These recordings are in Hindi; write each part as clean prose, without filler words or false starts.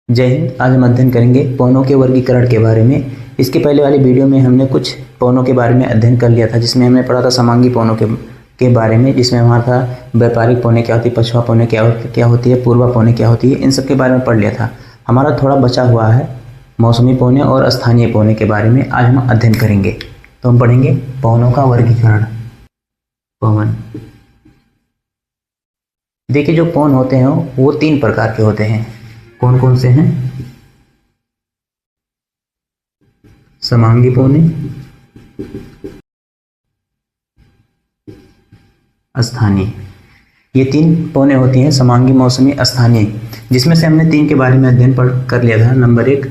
जय हिंद। आज हम अध्ययन करेंगे पौनों के वर्गीकरण के बारे में। इसके पहले वाली वीडियो में हमने कुछ पौनों के बारे में अध्ययन कर लिया था, जिसमें हमने पढ़ा था समांगी पौनों के बारे में, जिसमें हमारा था व्यापारिक पौने क्या होती है, पछुआ पौने क्या होती है, पूर्वा पौने क्या होती है, इन सब के बारे में पढ़ लिया था। हमारा थोड़ा बचा हुआ है मौसमी पौने और स्थानीय पौने के बारे में आज हम अध्ययन करेंगे। तो हम पढ़ेंगे पौनों का वर्गीकरण। पवन, देखिए जो पौन होते हैं वो 3 प्रकार के होते हैं। कौन कौन से हैं? समांगी पौने, स्थानीय। ये 3 पौने होती हैं, समांगी, मौसमी, स्थानीय, जिसमें से हमने 3 के बारे में अध्ययन कर लिया था। नंबर 1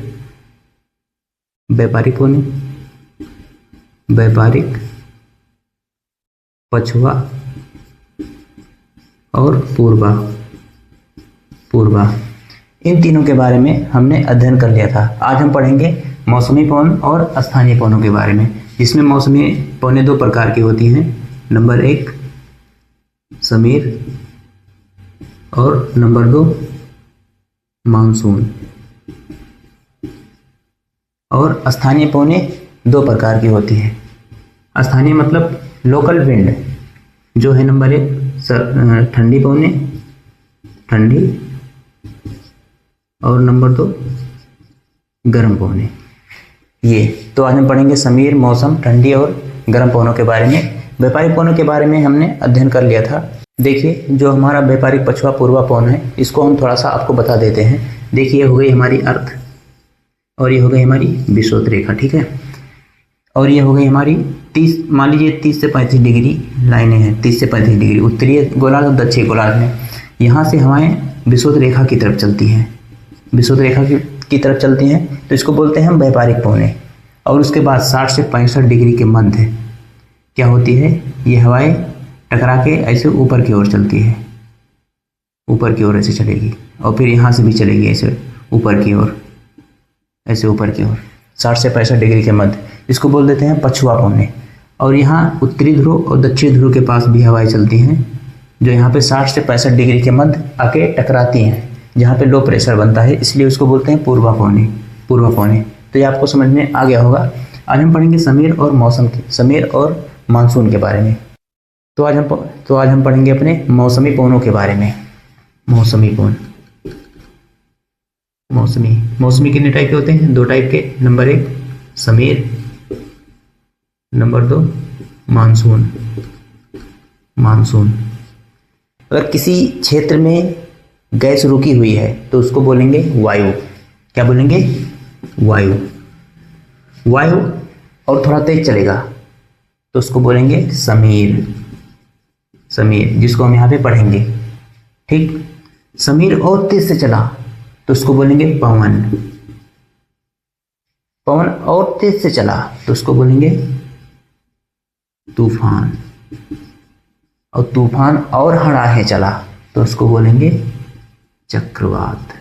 व्यापारिक पौने, व्यापारिक, पछुआ और पूर्वा। इन तीनों के बारे में हमने अध्ययन कर लिया था। आज हम पढ़ेंगे मौसमी पौन और स्थानीय पौनों के बारे में, जिसमें मौसमी पौने 2 प्रकार की होती हैं। नंबर 1 समीर और नंबर 2 मानसून। और स्थानीय पौने 2 प्रकार की होती हैं। स्थानीय मतलब लोकल विंड, जो है नंबर 1 ठंडी पौने, ठंडी, और नंबर 2 गर्म पौने। ये तो आज हम पढ़ेंगे समीर, मौसम, ठंडी और गर्म पौनों के बारे में। व्यापारिक पौनों के बारे में हमने अध्ययन कर लिया था। देखिए जो हमारा व्यापारिक पछुआ पूर्वा पौन है, इसको हम थोड़ा सा आपको बता देते हैं। देखिए ये हो गई हमारी अर्थ, और ये हो गई हमारी विषुवत रेखा, ठीक है। और ये हो गई हमारी 30, मान लीजिए 30 से 35 डिग्री लाइनें हैं, 30 से 35 डिग्री उत्तरीय गोलार्ध और दक्षिणी गोलार्ध में। यहाँ से हवाएं विषुवत रेखा की तरफ चलती हैं, विषुवत रेखा की तरफ चलती हैं, तो इसको बोलते हैं हम व्यापारिक पौने। और उसके बाद 60 से 65 डिग्री के मध्य क्या होती है, ये हवाएं टकरा के ऐसे ऊपर की ओर चलती है, ऊपर की ओर ऐसे चलेगी, और फिर यहाँ से भी चलेगी ऐसे ऊपर की ओर, ऐसे ऊपर की ओर 60 से 65 डिग्री के मध्य, इसको बोल देते हैं पछुआ पौने। और यहाँ उत्तरी ध्रुव और दक्षिणी ध्रुव के पास भी हवाएं चलती हैं, जो यहाँ पे 60 से 65 डिग्री के मध्य आके टकराती हैं, जहाँ पे लो प्रेशर बनता है, इसलिए उसको बोलते हैं पूर्वा पौने, पूर्वा पौने। तो ये आपको समझ में आ गया होगा। आज हम पढ़ेंगे समीर और मौसम के, समीर और मानसून के बारे में। तो आज हम पढ़ेंगे अपने मौसमी पौनों के बारे में। मौसमी पौन, मौसमी कितने टाइप के होते हैं? 2 टाइप के। Number 1 Sameer, number 2 monsoon. अगर किसी क्षेत्र में गैस रुकी हुई है तो उसको बोलेंगे वायु। क्या बोलेंगे? वायु। और थोड़ा तेज चलेगा तो उसको बोलेंगे समीर, जिसको हम यहाँ पे पढ़ेंगे, ठीक। समीर और तेज से चला तो उसको बोलेंगे पवन और तेज से चला तो उसको बोलेंगे तूफान, और तूफान और हड़ाहे चला तो उसको बोलेंगे चक्रवात।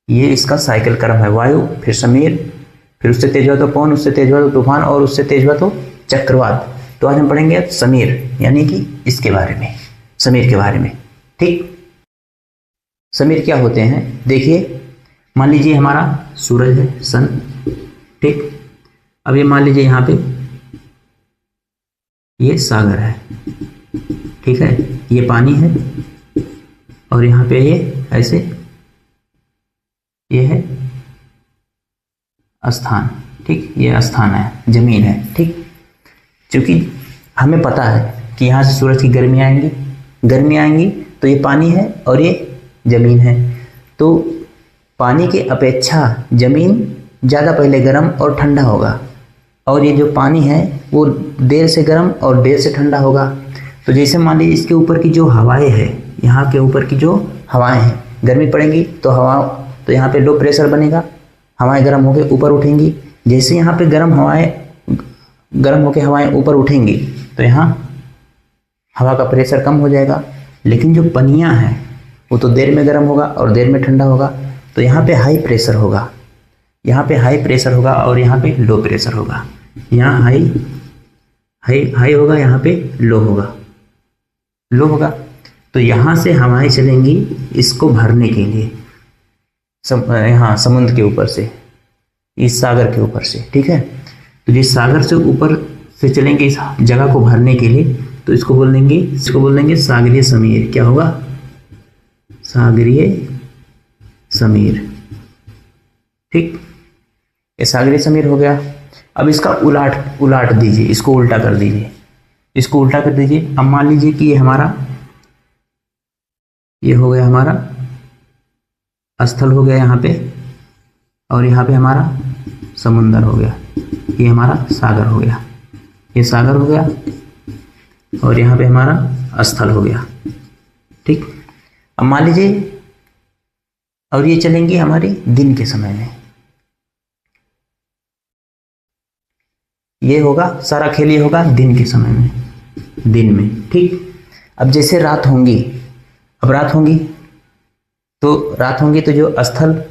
ये इसका साइकिल क्रम है। वायु, फिर समीर, फिर उससे तेज हुआ तो पवन, उससे तेज हुआ तो तूफान, और उससे तेज हुआ तो चक्रवात। तो आज हम पढ़ेंगे समीर, यानी कि इसके बारे में, समीर के बारे में, ठीक। समीर क्या होते हैं? देखिए मान लीजिए हमारा सूरज है, सन, ठीक। अब ये मान लीजिए यहाँ पे ये सागर है, ठीक है, ये पानी है, और यहाँ पे ये ऐसे, ये है स्थान, ठीक, ये स्थान है, जमीन है, ठीक। क्योंकि हमें पता है कि यहाँ से सूरज की गर्मी आएंगी तो ये पानी है और ये जमीन है, तो पानी के अपेक्षा जमीन ज़्यादा पहले गर्म और ठंडा होगा, और ये जो पानी है वो देर से गर्म और देर से ठंडा होगा। तो जैसे मान लीजिए इसके ऊपर की जो हवाएं हैं, यहाँ के ऊपर की जो हवाएं हैं, गर्मी पड़ेंगी तो यहाँ पे लो प्रेशर बनेगा, हवाएं गर्म होकर ऊपर उठेंगी। जैसे यहाँ पे गर्म होकर हवाएं ऊपर उठेंगी तो यहाँ हवा का प्रेशर कम हो जाएगा। लेकिन जो पनियाँ हैं वो तो देर में गर्म होगा और देर में ठंडा होगा, तो यहाँ पे हाई प्रेशर होगा, और यहाँ पे लो प्रेशर होगा। यहाँ हाई होगा, यहाँ पे लो होगा। तो यहाँ से हवाएं चलेंगी इसको भरने के लिए, यहाँ समुद्र के ऊपर से, इस सागर के ऊपर से, ठीक है। तो जिस सागर से ऊपर से चलेंगे इस जगह को भरने के लिए, तो इसको बोल देंगे सागरीय समीर। क्या होगा? सागरीय समीर, ठीक। ये सागरीय समीर हो गया। अब इसका उलाट दीजिए, इसको उल्टा कर दीजिए, इसको उल्टा कर दीजिए। अब मान लीजिए कि ये हो गया हमारा स्थल हो गया यहाँ पे, और यहाँ पे हमारा समुंदर हो गया, ये हमारा सागर हो गया, ये सागर हो गया, और यहाँ पे हमारा स्थल हो गया, ठीक। अब मान लीजिए, और ये चलेंगी हमारी दिन के समय में, ये होगा सारा खेल, ये होगा दिन के समय में, दिन में, ठीक। अब जैसे रात होंगी, तो जो स्थल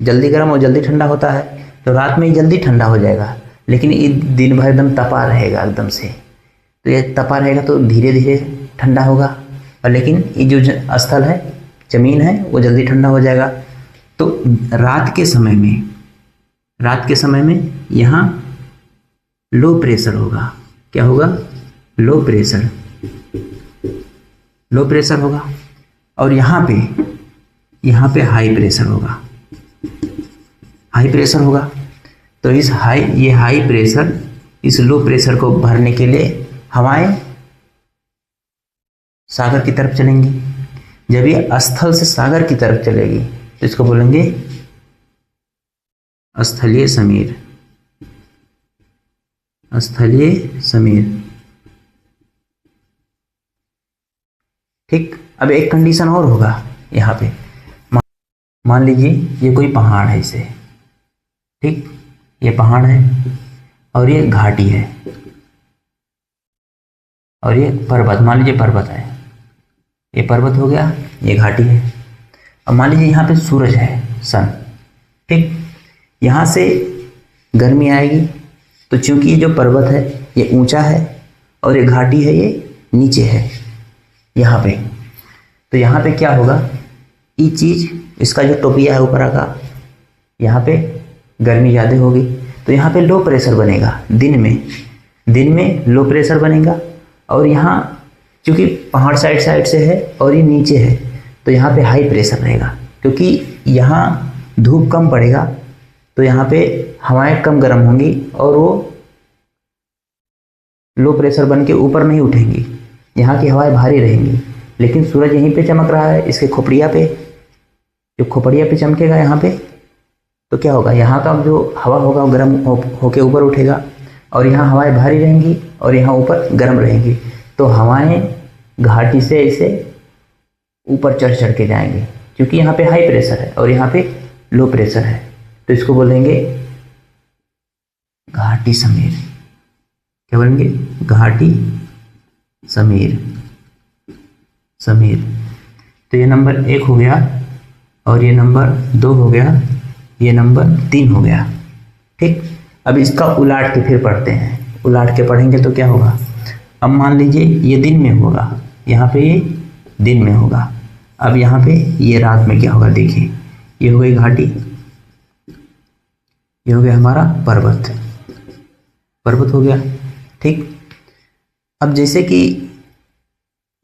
जल्दी गर्म और जल्दी ठंडा होता है, तो रात में जल्दी ठंडा हो जाएगा, लेकिन ये दिन भर एकदम तपा रहेगा एकदम से। तो ये तपा रहेगा तो धीरे धीरे ठंडा होगा, और लेकिन ये जो स्थल है, जमीन है, वो जल्दी ठंडा हो जाएगा। तो रात के समय में यहाँ लो प्रेशर होगा। क्या होगा? लो प्रेशर होगा, और यहाँ पे हाई प्रेशर होगा। तो ये हाई प्रेशर, इस लो प्रेशर को भरने के लिए हवाएं सागर की तरफ चलेंगी। जब ये स्थल से सागर की तरफ चलेगी, तो इसको बोलेंगे स्थलीय समीर, ठीक। अब एक कंडीशन और होगा यहाँ पे, मान लीजिए ये कोई पहाड़ है इसे, ठीक, ये पहाड़ है और ये घाटी है, और ये पर्वत, मान लीजिए पर्वत है, ये पर्वत हो गया, ये घाटी है। अब मान लीजिए यहाँ पे सूरज है, सन, ठीक। यहाँ से गर्मी आएगी, तो चूंकि ये जो पर्वत है ये ऊंचा है, और ये घाटी है ये नीचे है यहाँ पे, तो यहाँ पे क्या होगा, ये चीज़, इसका जो टोपिया है ऊपर का, यहाँ पे गर्मी ज़्यादा होगी, तो यहाँ पे लो प्रेशर बनेगा। दिन में लो प्रेशर बनेगा, और यहाँ क्योंकि पहाड़ साइड से है और ये नीचे है, तो यहाँ पे हाई प्रेशर रहेगा, क्योंकि यहाँ धूप कम पड़ेगा, तो यहाँ पे हवाएं कम गर्म होंगी, और वो लो प्रेशर बन के ऊपर नहीं उठेंगी, यहाँ की हवाएं भारी रहेंगी। लेकिन सूरज यहीं पे चमक रहा है, इसके खोपड़िया पे, जो खोपड़िया पे चमकेगा यहाँ पे, तो क्या होगा, यहाँ का जो हवा होगा वो गर्म होके ऊपर उठेगा, और यहाँ हवाएं भारी रहेंगी और यहाँ ऊपर गर्म रहेंगी, तो हवाएं घाटी से ऐसे ऊपर चढ़ के जाएंगे, क्योंकि यहाँ पे हाई प्रेशर है और यहाँ पे लो प्रेशर है, तो इसको बोलेंगे घाटी समीर। क्या बोलेंगे? घाटी समीर। तो ये नंबर 1 हो गया, और ये नंबर 2 हो गया, ये नंबर 3 हो गया, ठीक। अब इसका उलाट के फिर पढ़ते हैं, उलाट के पढ़ेंगे तो क्या होगा। अब मान लीजिए ये दिन में होगा, यहाँ पे ये दिन में होगा, अब यहाँ पे ये रात में क्या होगा, देखिए ये हो गई घाटी, ये हो गया हमारा पर्वत हो गया, ठीक। अब जैसे कि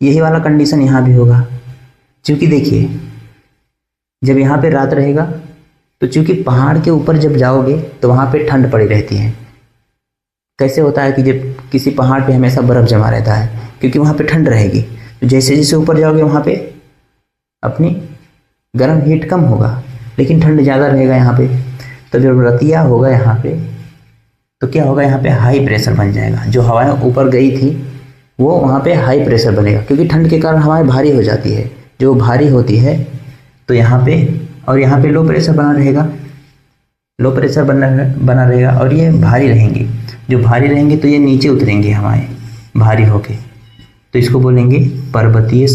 यही वाला कंडीशन यहाँ भी होगा, क्योंकि देखिए जब यहाँ पे रात रहेगा, तो चूंकि पहाड़ के ऊपर जब जाओगे तो वहाँ पे ठंड पड़ी रहती है। कैसे होता है कि जब किसी पहाड़ पे हमेशा बर्फ़ जमा रहता है, क्योंकि वहाँ पे ठंड रहेगी, तो जैसे जैसे ऊपर जाओगे वहाँ पे अपनी गर्म हीट कम होगा, लेकिन ठंड ज़्यादा रहेगा यहाँ पे। तो जब रतिया होगा यहाँ पे, तो क्या होगा, यहाँ पे हाई प्रेशर बन जाएगा, जो हवाएं ऊपर गई थी वो वहाँ पे हाई प्रेशर बनेगा, क्योंकि ठंड के कारण हवाएं भारी हो जाती है, जो भारी होती है तो यहाँ पे, और यहाँ पे लो प्रेशर बना रहेगा, बना रहेगा, और ये भारी रहेंगी, जो भारी रहेंगे तो ये नीचे उतरेंगे हवाएं भारी होके, तो इसको बोलेंगे पर्वतीय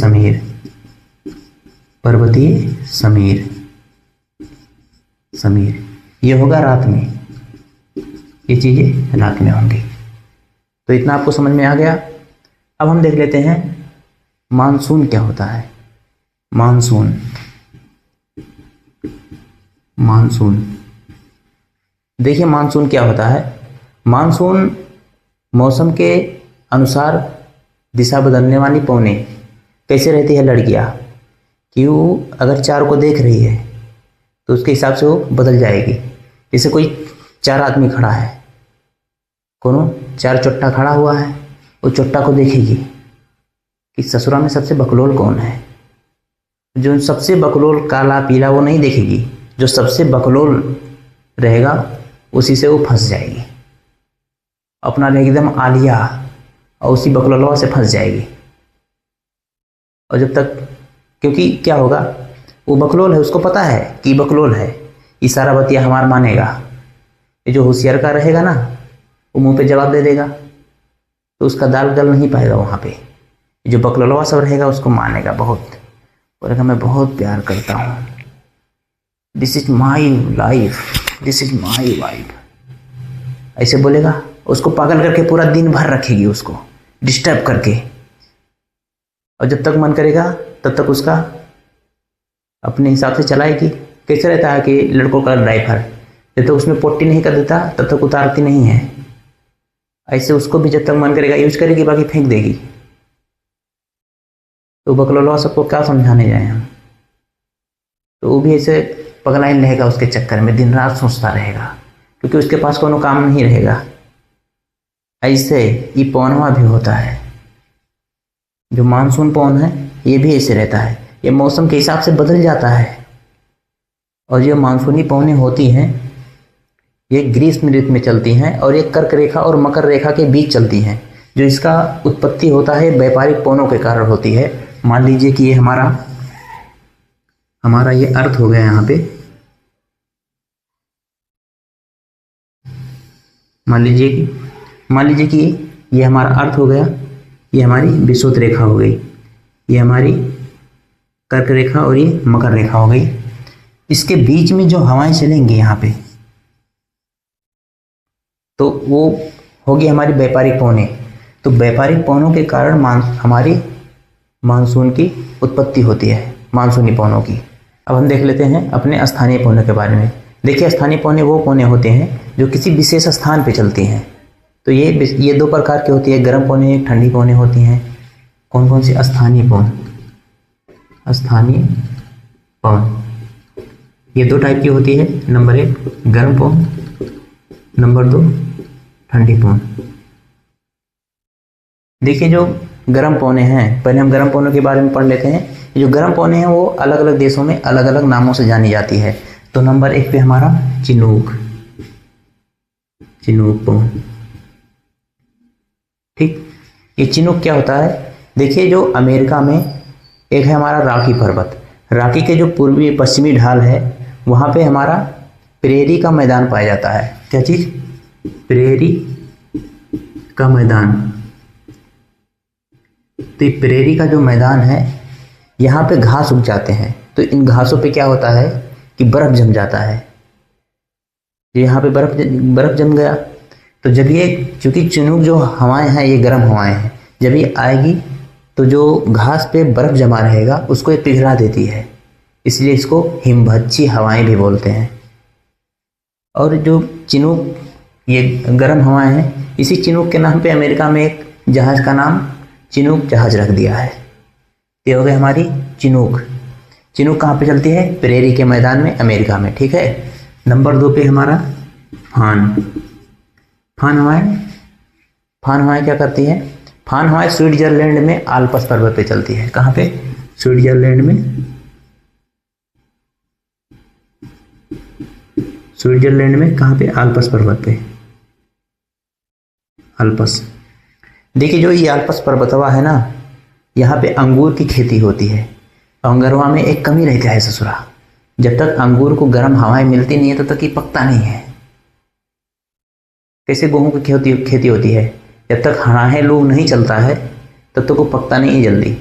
समीर। ये होगा रात में, ये चीज़ें रात में होंगी। तो इतना आपको समझ में आ गया। अब हम देख लेते हैं मानसून क्या होता है। मानसून। देखिए मानसून क्या होता है। मानसून मौसम के अनुसार दिशा बदलने वाली पौने। कैसे रहती है लड़कियाँ कि वो अगर चार को देख रही है तो उसके हिसाब से वो बदल जाएगी। जैसे कोई चार आदमी खड़ा है, कोनो चार चुट्टा खड़ा हुआ है, वो चुट्टा को देखेगी कि ससुरा में सबसे बकलोल कौन है। जो सबसे बकलोल काला पीला वो नहीं देखेगी, जो सबसे बकलोल रहेगा उसी से वो फंस जाएगी, अपना रहेगी एकदम आलिया और उसी बकलोलवा से फंस जाएगी। और जब तक, क्योंकि क्या होगा, वो बकलोल है, उसको पता है कि बकलोल है, इशारा बतिया हमार मानेगा। ये जो होशियार का रहेगा ना, वो मुंह पे जवाब दे देगा, तो उसका दाल गल नहीं पाएगा वहाँ पे। जो बकलोलवा सब रहेगा उसको मानेगा बहुत, और मैं बहुत प्यार करता हूँ, this is my life, this is my wife, ऐसे बोलेगा। उसको पागल करके पूरा दिन भर रखेगी, उसको डिस्टर्ब करके, और जब तक मन करेगा तब तक उसका अपने हिसाब से चलाएगी। कैसे रहता है कि लड़कों का ड्राइवर, जब तक उसमें पोट्टी नहीं कर देता तब तक उतारती नहीं है, ऐसे उसको भी जब तक मन करेगा यूज करेगी, बाकी फेंक देगी। तो बकलोलवा सबको क्या समझाने जाए हम। तो वो भी ऐसे पगलाइन रहेगा, उसके चक्कर में दिन रात सोचता रहेगा, क्योंकि उसके पास कोनो काम नहीं रहेगा। ऐसे ये पौनवा भी होता है, जो मानसून पौन है ये भी ऐसे रहता है, ये मौसम के हिसाब से बदल जाता है। और जो मानसूनी पौने होती हैं ये ग्रीष्म ऋतु में चलती हैं, और ये कर्क रेखा और मकर रेखा के बीच चलती हैं। जो इसका उत्पत्ति होता है व्यापारिक पौनों के कारण होती है। मान लीजिए कि ये हमारा ये अर्थ हो गया यहाँ पे, मान लीजिए कि ये हमारा अर्थ हो गया, ये हमारी विषुवत रेखा हो गई, ये हमारी कर्क रेखा और ये मकर रेखा हो गई। इसके बीच में जो हवाएं चलेंगी यहाँ पे, तो वो होगी हमारी व्यापारिक पौने। तो व्यापारिक पौनों के कारण हमारी मानसून की उत्पत्ति होती है, मानसूनी पौनों की। अब हम देख लेते हैं अपने स्थानीय पौनों के बारे में। देखिए स्थानीय पौने वो पौने होते हैं जो किसी विशेष स्थान पे चलती हैं। तो ये दो प्रकार की होती है, गर्म पौने, एक ठंडी पौने होती हैं। कौन कौन सी? स्थानीय पौन, स्थानीय पौन ये दो टाइप की होती है। नंबर 1 गर्म पौन, नंबर 2 ठंडी पौन। देखिए जो गर्म पौने हैं, पहले हम गर्म पौनों के बारे में पढ़ लेते हैं। जो गर्म पौने हैं वो अलग अलग देशों में अलग अलग नामों से जानी जाती है। तो नंबर 1 पे हमारा चिनूक पौन। ठीक, ये चिनूक क्या होता है? देखिए जो अमेरिका में एक है हमारा रॉकी पर्वत, रॉकी के जो पूर्वी पश्चिमी ढाल है वहाँ पे हमारा प्रेरी का मैदान पाया जाता है। क्या चीज़? प्रेरी का मैदान। तो ये प्रेरी का जो मैदान है यहाँ पे घास उग जाते हैं। तो इन घासों पे क्या होता है कि बर्फ़ जम जाता है। यहाँ पे बर्फ़ जम गया तो जब ये, चूँकि चिनूक जो हवाएं हैं ये गर्म हवाएं हैं, जब ये आएगी तो जो घास पे बर्फ़ जमा रहेगा उसको ये पिघला देती है, इसलिए इसको हिमभच्ची हवाएं भी बोलते हैं। और जो चिनूक ये गर्म हवाएं हैं, इसी चिनूक के नाम पे अमेरिका में एक जहाज़ का नाम चिनूक जहाज़ रख दिया है। ये हो गई हमारी चिनूक। चिनूक कहाँ पे चलती है? प्रेरी के मैदान में, अमेरिका में। ठीक है। नंबर 2 पे हमारा फान हवाएं क्या करती है? फान हवाएं स्विट्जरलैंड में आल्प्स पर्वत पे चलती है। कहाँ पे? स्विट्जरलैंड में कहाँ पे? आल्प्स पर्वत पे, आल्प्स। देखिए जो ये आल्प्स पर्वतवा है ना, यहाँ पे अंगूर की खेती होती है। अंगूरवा में एक कमी रहती है ससुरा, जब तक अंगूर को गर्म हवाएं मिलती नहीं है तब तक ये पकता नहीं है। कैसे गेहूं की खेती होती है, जब तक हराहे लोग नहीं चलता है तब तक वो पकता नहीं है जल्दी।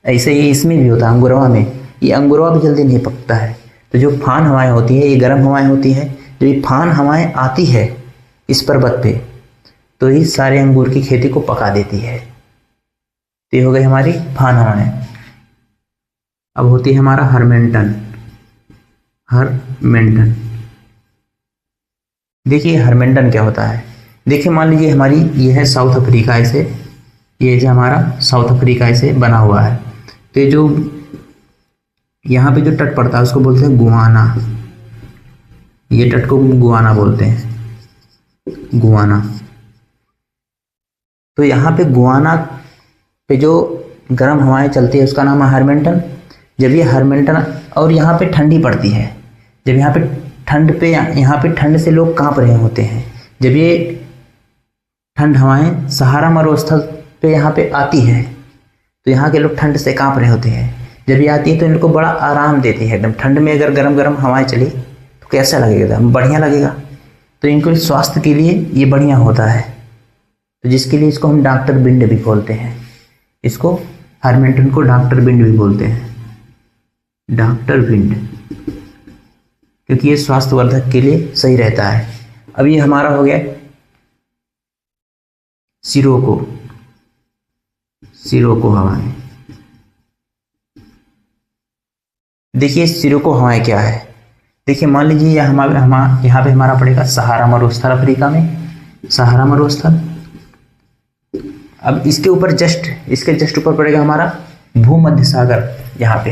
ऐसे ही इसमें भी होता है, अंगूरवा में। ये अंगूरवा भी जल्दी नहीं पकता है। तो जो फान हवाएं होती है ये गर्म हवाएं होती है। जो ये फान हवाएं आती है इस पर्वत पे तो ये सारे अंगूर की खेती को पका देती है। तो ये हो गई हमारी फान हवाएं। अब होती है हमारा हरमेंटन। देखिए हरमेंटन क्या होता है। देखिए मान लीजिए हमारी ये है साउथ अफ्रीका, ऐसे ये जो हमारा साउथ अफ्रीका ऐसे बना हुआ है। तो ये जो यहाँ पे जो तट पड़ता है उसको बोलते हैं गुआना। ये तट को गुआना बोलते हैं, गुआना। तो यहाँ पे गुआना पे जो गर्म हवाएं चलती है उसका नाम है हरमेंटन। जब ये हरमेंटन, और यहाँ पे ठंडी पड़ती है, जब यहाँ पे ठंड पे, यहाँ पे ठंड से लोग कांप रहे होते हैं। जब ये ठंड हवाएं सहारा मरुस्थल पे यहाँ पे आती है तो यहाँ के लोग ठंड से कांप रहे होते हैं। जब ये आती है तो इनको बड़ा आराम देती है एकदम। ठंड में अगर गरम गरम हवाएं चली तो कैसा लगेगा, बढ़िया लगेगा। तो इनको स्वास्थ्य के लिए ये बढ़िया होता है। तो जिसके लिए इसको हम डॉक्टर विंड भी बोलते हैं। इसको हरमेंटन को डॉक्टर विंड भी बोलते हैं, डॉक्टर विंड, क्योंकि ये स्वास्थ्यवर्धक के लिए सही रहता है। अब ये हमारा हो गया सिरोको, सिरोको हवाएं। देखिए सिरोको हवाएं क्या है। देखिए मान लीजिए यहाँ पे हमारा पड़ेगा सहारा मरुस्थल अफ्रीका में, सहारा मरुस्थल। अब इसके ऊपर इसके जस्ट ऊपर पड़ेगा हमारा भूमध्य सागर। यहाँ पे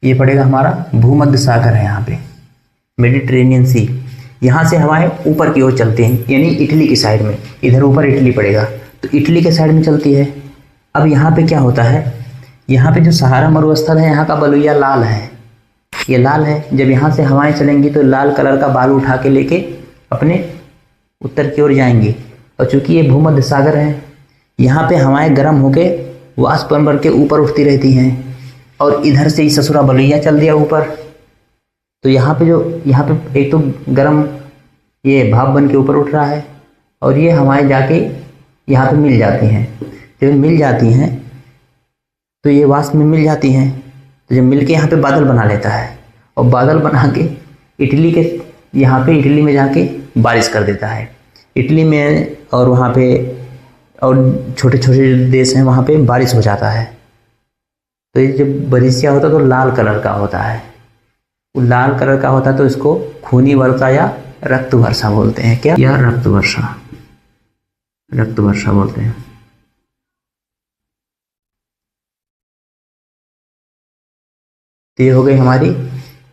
ये पड़ेगा हमारा भूमध्य सागर है, यहाँ पे मेडिटेरेनियन सी। यहाँ से हवाएं ऊपर की ओर चलती हैं, यानी इटली की साइड में। इधर ऊपर इटली पड़ेगा तो इटली के साइड में चलती है। अब यहाँ पे क्या होता है, यहाँ पे जो सहारा मरुस्थल है यहाँ का बलुइया लाल है, ये लाल है। जब यहाँ से हवाएं चलेंगी तो लाल कलर का बालू उठा के लेके अपने उत्तर की ओर जाएंगी। और चूंकि ये भूमध्य सागर है, यहाँ पे हवाएं गर्म होके वाष्प बन के ऊपर उठती रहती हैं। और इधर से ही ससुरा बलुइया चल दिया ऊपर, तो यहाँ पे एक तो गर्म ये भाप बन के ऊपर उठ रहा है, और ये हवाएं जाके यहाँ पे मिल जाती हैं। जब मिल जाती हैं तो ये वाष्प में मिल जाती हैं, तो जब मिल के यहाँ पे बादल बना लेता है, और बादल बना के इटली में जाके बारिश कर देता है। इटली में और वहाँ पे और छोटे छोटे देश हैं वहाँ पे बारिश हो जाता है। तो ये जब बारिशिया होता है तो लाल कलर का होता है, वो लाल कलर का होता है। तो इसको खूनी वर्षा या रक्त वर्षा बोलते हैं। क्या, या रक्त वर्षा, रक्त वर्षा बोलते हैं। तो ये हो गई हमारी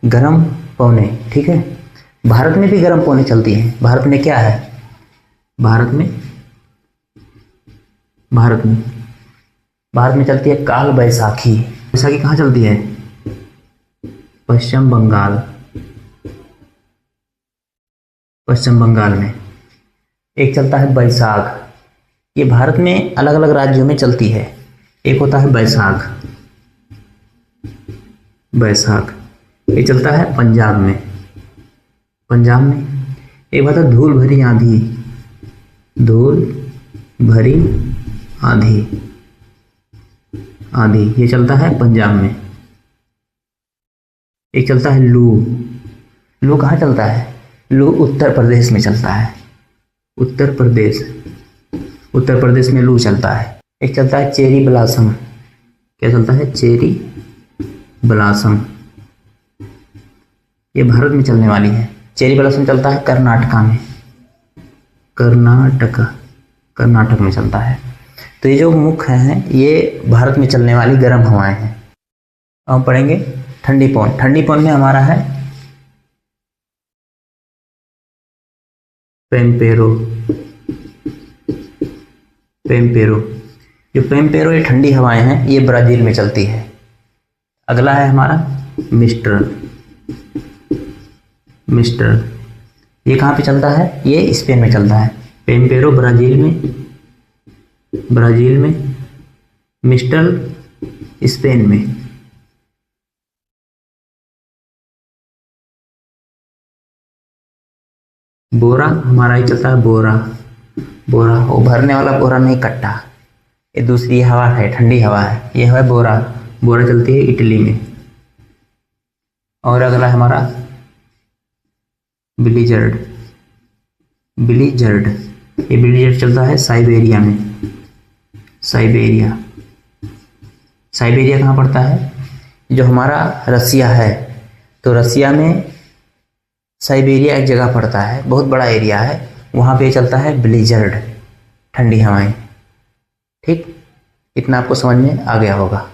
गर्म पवनें। ठीक है, भारत में भी गर्म पवनें चलती हैं। भारत में क्या है, भारत में चलती है काल बैसाखी। बैसाखी कहाँ चलती है, पश्चिम बंगाल में। एक चलता है बैसाख, ये भारत में अलग अलग राज्यों में चलती है। एक होता है बैसाख, ये चलता है पंजाब में। एक होता है धूल भरी आंधी, ये चलता है पंजाब में। एक चलता है लू कहाँ चलता है, लू उत्तर प्रदेश में चलता है। उत्तर प्रदेश में लू चलता है। एक चलता है चेरी ब्लॉसम, क्या चलता है, चेरी ब्लॉसम, ये भारत में चलने वाली है। चेरी ब्लॉसम चलता है कर्नाटक में चलता है। तो ये जो मुख्य हैं ये भारत में चलने वाली गर्म हवाएं हैं। अब पढ़ेंगे ठंडी पवन। ठंडी पवन में हमारा है पेम्पेरो। जो पेम्पेरो ये ठंडी हवाएं हैं, ये ब्राजील में चलती है। अगला है हमारा मिस्टर, ये कहाँ पे चलता है, ये स्पेन में चलता है। पेम्पेरो ब्राजील में, मिस्टर स्पेन में। बोरा हमारा ही चलता है, बोरा वो भरने वाला बोरा नहीं, कट्टा। ये दूसरी हवा है, ठंडी हवा है, ये है बोरा चलती है इटली में। और अगला है हमारा ब्लिजर्ड, ये ब्लिजर्ड चलता है साइबेरिया में। साइबेरिया कहाँ पड़ता है, जो हमारा रसिया है, तो रसिया में साइबेरिया एक जगह पड़ता है, बहुत बड़ा एरिया है, वहाँ पे चलता है ब्लिजर्ड, ठंडी हवाएं। ठीक, इतना आपको समझ में आ गया होगा।